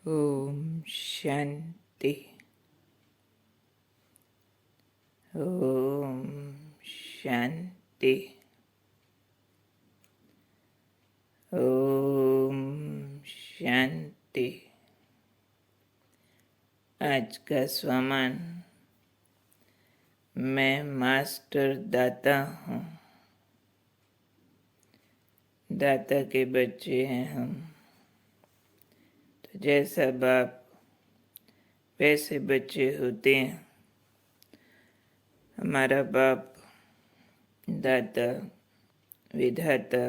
ओम शांति। ओम शांति। ओम शांति। आज का स्वमान, मैं मास्टर दाता हूँ। दाता के बच्चे हैं हम। तो जैसा बाप वैसे बच्चे होते हैं। हमारा बाप दाता, विधाता,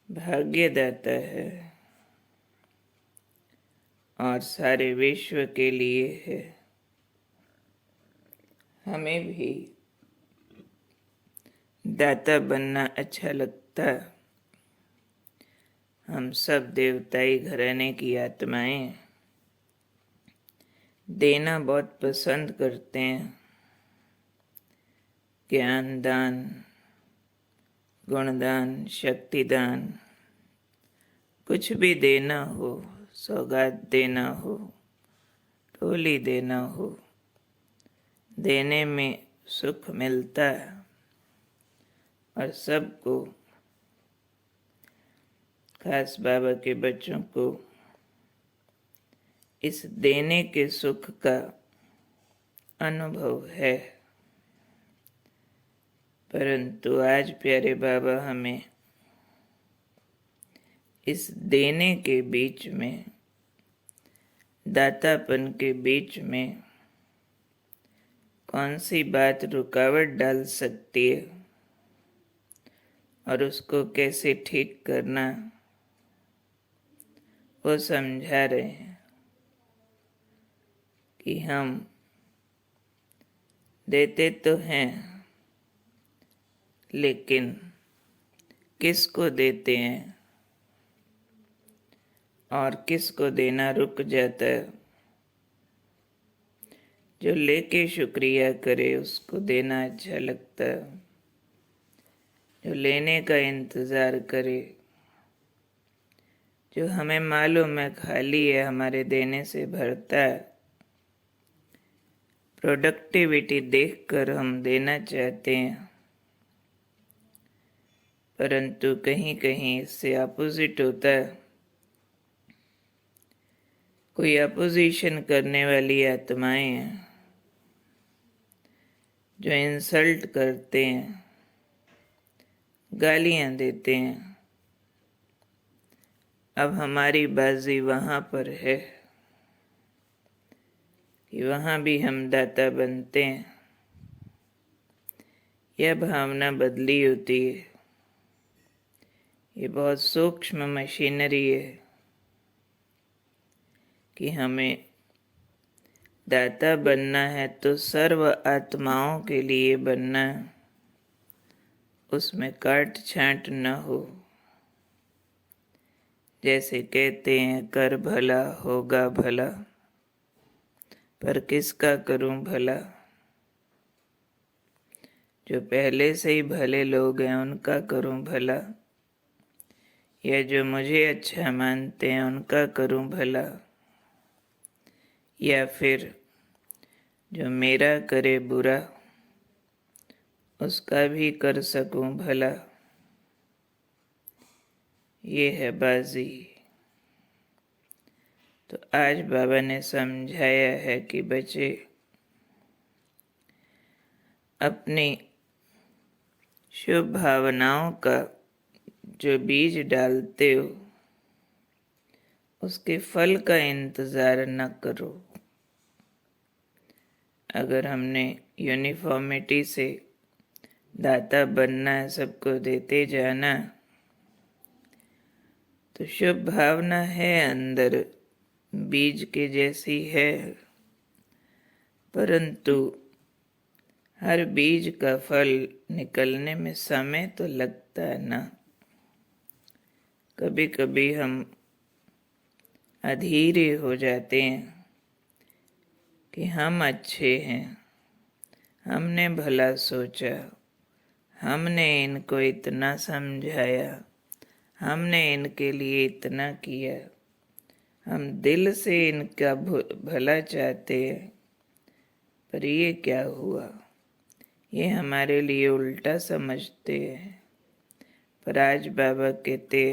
भाग्यदाता है और सारे विश्व के लिए है। हमें भी दाता बनना अच्छा लगता। हम सब देवताई घराने की आत्माएं देना बहुत पसंद करते हैं। ज्ञान दान, गुणदान, शक्तिदान, कुछ भी देना हो, सौगात देना हो, टोली देना हो, देने में सुख मिलता है। और सबको, खास बाबा के बच्चों को, इस देने के सुख का अनुभव है। परंतु आज प्यारे बाबा हमें इस देने के बीच में, दातापन के बीच में कौन सी बात रुकावट डाल सकती है और उसको कैसे ठीक करना, वो समझा रहे हैं कि हम देते तो हैं, लेकिन किसको देते हैं और किसको देना रुक जाता है। जो लेके शुक्रिया करे उसको देना अच्छा लगता है। जो लेने का इंतज़ार करे, जो हमें मालूम है खाली है, हमारे देने से भरता है, प्रोडक्टिविटी देखकर हम देना चाहते हैं। परंतु कहीं कहीं इससे अपोजिट होता है। कोई अपोजिशन करने वाली आत्माएं हैं जो इंसल्ट करते हैं, गालियां देते हैं। अब हमारी बाजी वहाँ पर है कि वहाँ भी हम दाता बनते हैं। यह भावना बदली होती है। ये बहुत सूक्ष्म मशीनरी है कि हमें दाता बनना है तो सर्व आत्माओं के लिए बनना है। उसमें काट छांट न हो। जैसे कहते हैं, कर भला होगा भला, पर किसका करूं भला। जो पहले से ही भले लोग हैं उनका करूं भला, या जो मुझे अच्छा मानते हैं उनका करूं भला, या फिर जो मेरा करे बुरा उसका भी कर सकूं भला। ये है बाजी। तो आज बाबा ने समझाया है कि बच्चे, अपनी शुभ भावनाओं का जो बीज डालते हो उसके फल का इंतज़ार न करो। अगर हमने यूनिफॉर्मिटी से दाता बनना है, सबको देते जाना, तो शुभ भावना है अंदर, बीज के जैसी है। परंतु हर बीज का फल निकलने में समय तो लगता है ना। कभी कभी हम अधीरे हो जाते हैं कि हम अच्छे हैं, हमने भला सोचा, हमने इनको इतना समझाया, हमने इनके लिए इतना किया। हम दिल से इनका भला चाहते हैं, पर ये क्या हुआ, ये हमारे लिए उल्टा समझते हैं। पर आज बाबा कहते,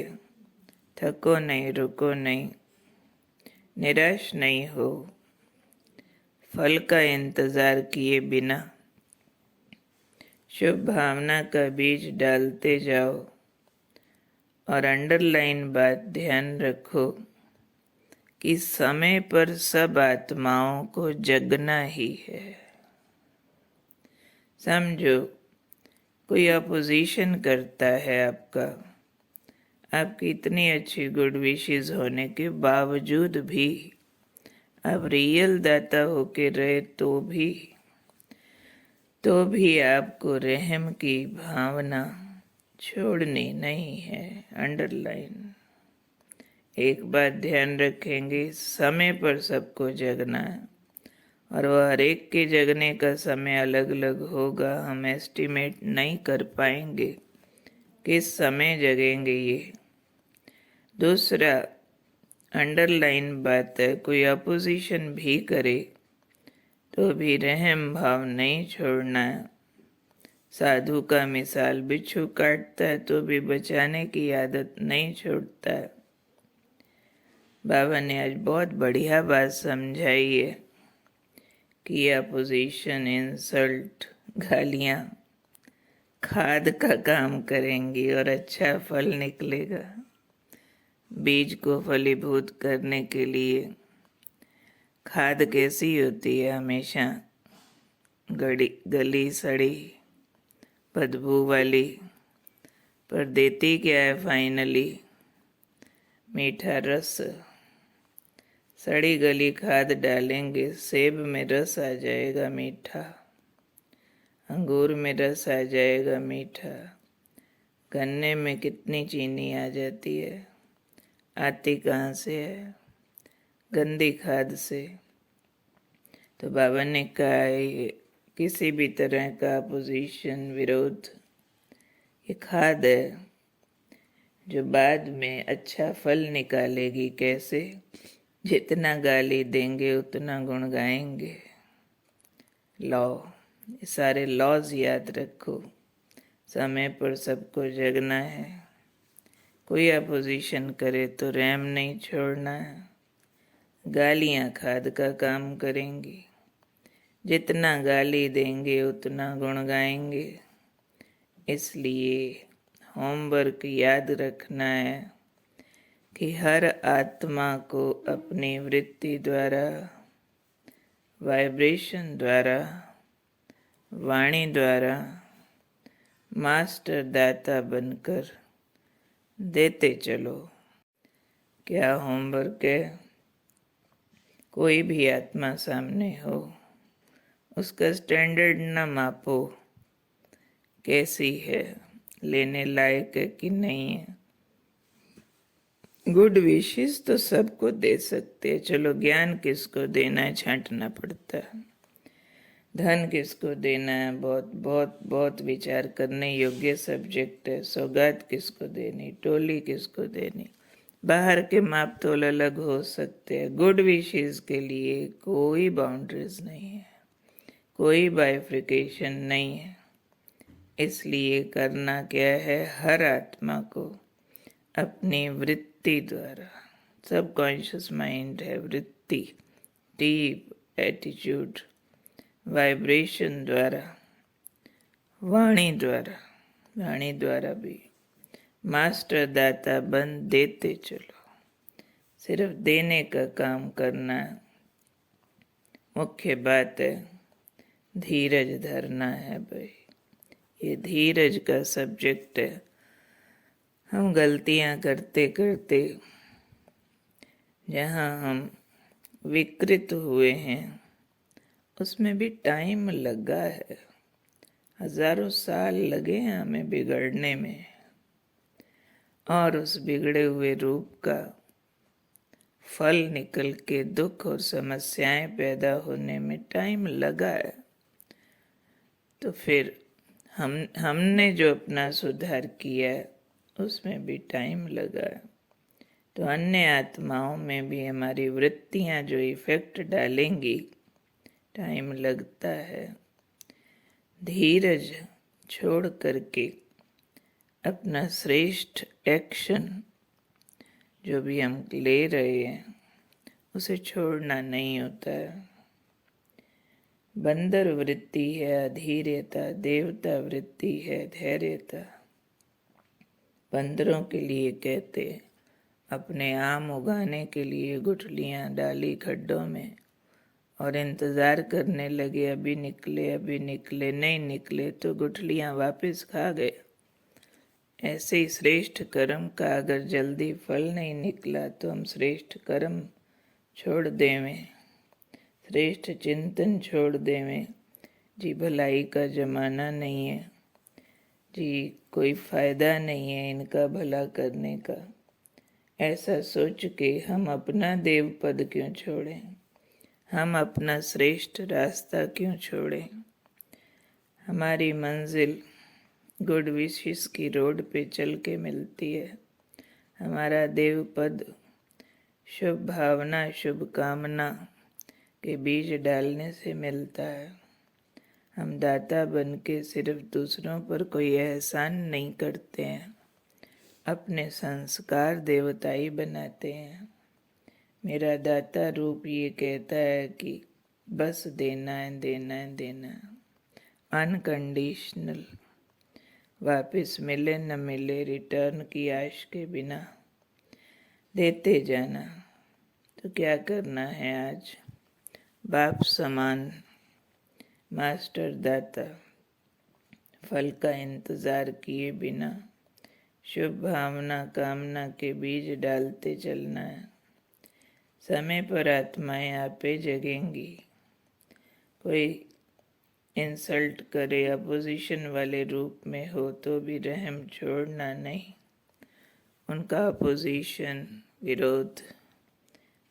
थको नहीं, रुको नहीं, निराश नहीं हो, फल का इंतजार किए बिना शुभ भावना का बीज डालते जाओ। और अंडरलाइन बात ध्यान रखो कि समय पर सब आत्माओं को जगना ही है। समझो, कोई अपोजिशन करता है आपका, आपकी इतनी अच्छी गुड विशेस होने के बावजूद भी, आप रियल दाता होके रहे तो भी आपको रहम की भावना छोड़नी नहीं है। अंडरलाइन एक बात ध्यान रखेंगे, समय पर सबको जगना है, और वह हर एक के जगने का समय अलग अलग होगा। हम एस्टिमेट नहीं कर पाएंगे किस समय जगेंगे ये। दूसरा अंडरलाइन बात है, कोई अपोजिशन भी करे तो भी रहम भाव नहीं छोड़ना है। साधु का मिसाल बिच्छू काटता है तो भी बचाने की आदत नहीं छोड़ता है। बाबा ने आज बहुत बढ़िया बात समझाई है कि अपोजिशन, इंसल्ट, गालियाँ खाद का काम करेंगी और अच्छा फल निकलेगा। बीज को फलीभूत करने के लिए खाद कैसी होती है, हमेशा गली सड़ी बदबू वाली, पर देती क्या है फाइनली, मीठा रस। सड़ी गली खाद डालेंगे, सेब में रस आ जाएगा मीठा, अंगूर में रस आ जाएगा मीठा, गन्ने में कितनी चीनी आ जाती है, आती कहाँ से है, गंदी खाद से। तो बाबा ने कहा है किसी भी तरह का अपोजिशन, विरोध, ये खाद है जो बाद में अच्छा फल निकालेगी। कैसे? जितना गाली देंगे उतना गुण गाएंगे। लॉ, ये सारे लॉज याद रखो। समय पर सबको जगना है, कोई अपोजिशन करे तो रहम नहीं छोड़ना है। गालियाँ खाद का काम करेंगी, जितना गाली देंगे उतना गुण गाएंगे। इसलिए होमवर्क याद रखना है कि हर आत्मा को अपनी वृत्ति द्वारा, वाइब्रेशन द्वारा, वाणी द्वारा मास्टर दाता बनकर देते चलो। क्या होमवर्क है? कोई भी आत्मा सामने हो, उसका स्टैंडर्ड न मापो, कैसी है, लेने लायक है कि नहीं है। गुड विशेस तो सबको दे सकते हैं, चलो ज्ञान किसको देना है छांटना पड़ता है, धन किसको देना है बहुत बहुत बहुत विचार करने योग्य सब्जेक्ट है, सौगात किसको देनी, टोली किसको देनी, बाहर के माप तोल अलग हो सकते हैं। गुड विशेस के लिए कोई बाउंड्रीज नहीं है, कोई बाइफ्रिकेशन नहीं है। इसलिए करना क्या है, हर आत्मा को अपनी वृत्ति द्वारा, सबकॉन्शियस माइंड है वृत्ति, डीप एटीट्यूड, वाइब्रेशन द्वारा, वाणी द्वारा भी मास्टर दाता बन देते चलो। सिर्फ देने का काम करना मुख्य बात है, धीरज धरना है भाई। ये धीरज का सब्जेक्ट है। हम गलतियां करते करते जहाँ हम विकृत हुए हैं उसमें भी टाइम लगा है, हजारों साल लगे हैं हमें बिगड़ने में, और उस बिगड़े हुए रूप का फल निकल के दुख और समस्याएं पैदा होने में टाइम लगा है। तो फिर हमने जो अपना सुधार किया है उसमें भी टाइम लगा है। तो अन्य आत्माओं में भी हमारी वृत्तियां जो इफेक्ट डालेंगी, टाइम लगता है। धीरज छोड़ करके अपना श्रेष्ठ एक्शन जो भी हम ले रहे हैं उसे छोड़ना नहीं होता है। बंदर वृत्ति है अधीर्यता, देवता वृत्ति है धैर्यता। बंदरों के लिए कहते अपने आम उगाने के लिए गुठलियां डाली खड्डों में और इंतज़ार करने लगे, अभी निकले, नहीं निकले तो गुठलियां वापस खा गए। ऐसे ही श्रेष्ठ कर्म का अगर जल्दी फल नहीं निकला तो हम श्रेष्ठ कर्म छोड़ देवें, श्रेष्ठ चिंतन छोड़ देवें। जी भलाई का जमाना नहीं है, जी कोई फ़ायदा नहीं है इनका भला करने का, ऐसा सोच के हम अपना देव पद क्यों छोड़ें, हम अपना श्रेष्ठ रास्ता क्यों छोड़ें। हमारी मंजिल गुड विशेस की रोड पे चल के मिलती है। हमारा देव पद शुभ भावना, शुभ कामना के बीज डालने से मिलता है। हम दाता बन के सिर्फ दूसरों पर कोई एहसान नहीं करते हैं, अपने संस्कार देवताई बनाते हैं। मेरा दाता रूप ये कहता है कि बस देना है, देना है, देना है, अनकंडीशनल, वापस मिले न मिले रिटर्न की आश के बिना देते जाना। तो क्या करना है आज, बाप समान मास्टर दाता, फल का इंतज़ार किए बिना शुभ भावना कामना के बीज डालते चलना है। समय पर आत्माएं आपे जगेंगी। कोई इंसल्ट करे, अपोजिशन वाले रूप में हो तो भी रहम छोड़ना नहीं। उनका अपोजिशन, विरोध,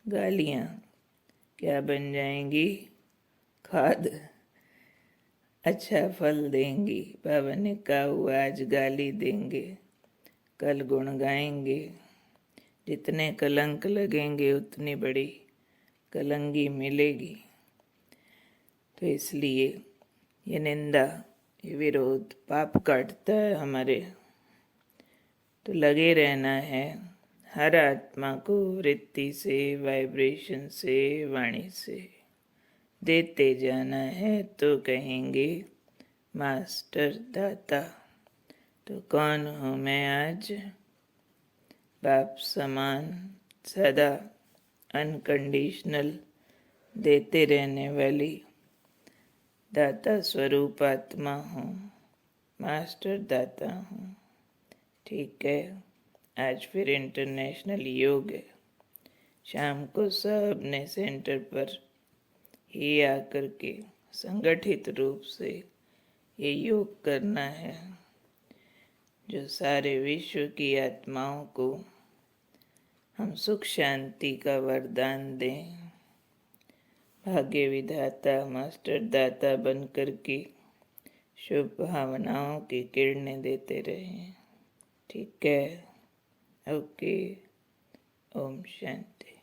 गालियाँ क्या बन जाएंगी, खाद, अच्छा फल देंगी। बाबा ने कहा हुआ आज गाली देंगे, कल गुण गाएंगे। जितने कलंक लगेंगे उतनी बड़ी कलंगी मिलेगी। तो इसलिए ये निंदा, ये विरोध पाप काटता है हमारे। तो लगे रहना है हर आत्मा को वृत्ति से, वाइब्रेशन से, वाणी से देते जाना है। तो कहेंगे मास्टर दाता। तो कौन हूँ मैं आज, बाप समान सदा अनकंडीशनल देते रहने वाली दाता स्वरूप आत्मा हूँ, मास्टर दाता हूँ। ठीक है, आज फिर इंटरनेशनल योग है। शाम को सब अपने सेंटर पर ही आकर के संगठित रूप से ये योग करना है, जो सारे विश्व की आत्माओं को हम सुख शांति का वरदान दें। भाग्य विधाता मास्टर दाता बन कर के शुभ भावनाओं की किरणें देते रहें। ठीक है, ओके, ओम शांति।